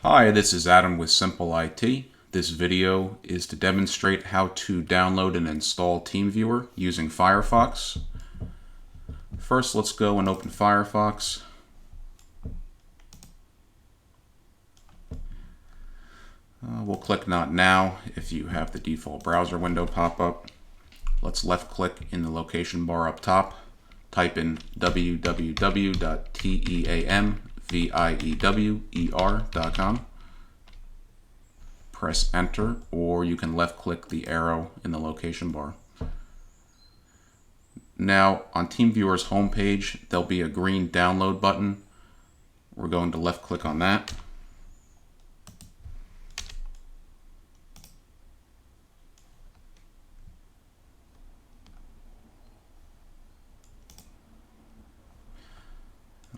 Hi, this is Adam with Simple IT. This video is to demonstrate how to download and install Teamviewer using Firefox. First, let's go and open Firefox. We'll click Not Now if you have the default browser window pop up. Let's left click in the location bar up top. Type in www.teamviewer.com. Press enter, or you can left click the arrow in the location bar. Now on Teamviewer's homepage, there'll be a green download button. We're going to left click on that.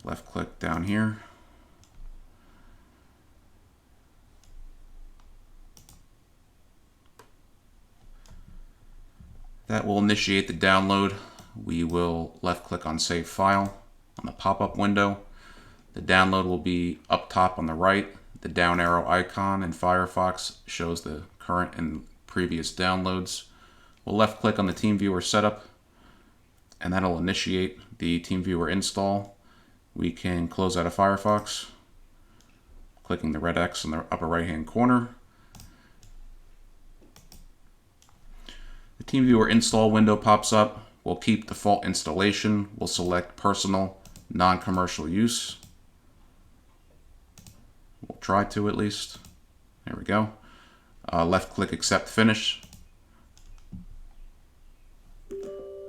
Left click down here. That will initiate the download. We will left click on Save File on the pop-up window. The download will be up top on the right. The down arrow icon in Firefox shows the current and previous downloads. We'll left click on the Teamviewer setup, and that'll initiate the Teamviewer install. We can close out of Firefox, clicking the red X in the upper right hand corner. The Teamviewer install window pops up. We'll keep default installation. We'll select personal, non-commercial use. We'll try to at least. There we go. Left click accept finish.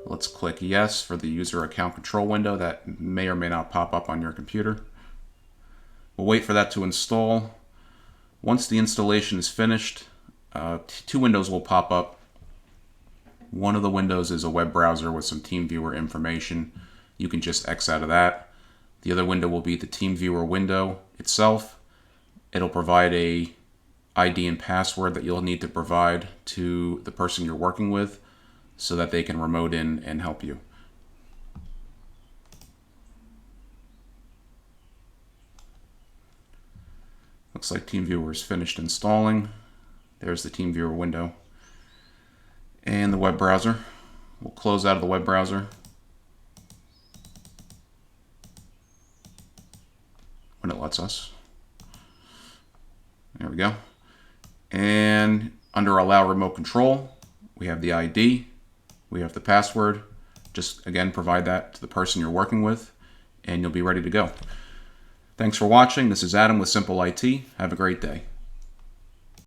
Let's click yes for the user account control window that may or may not pop up on your computer. We'll wait for that to install. Once the installation is finished, two windows will pop up. One of the windows is a web browser with some Teamviewer information. You can just X out of that. The other window will be the Teamviewer window itself. It'll provide a ID and password that you'll need to provide to the person you're working with so that they can remote in and help you. Looks like Teamviewer is finished installing. There's the Teamviewer window and the web browser. We'll close out of the web browser. When it lets us. There we go. And under Allow Remote Control, we have the ID. We have the password. Just again, provide that to the person you're working with, and you'll be ready to go. Thanks for watching. This is Adam with Simple IT. Have a great day.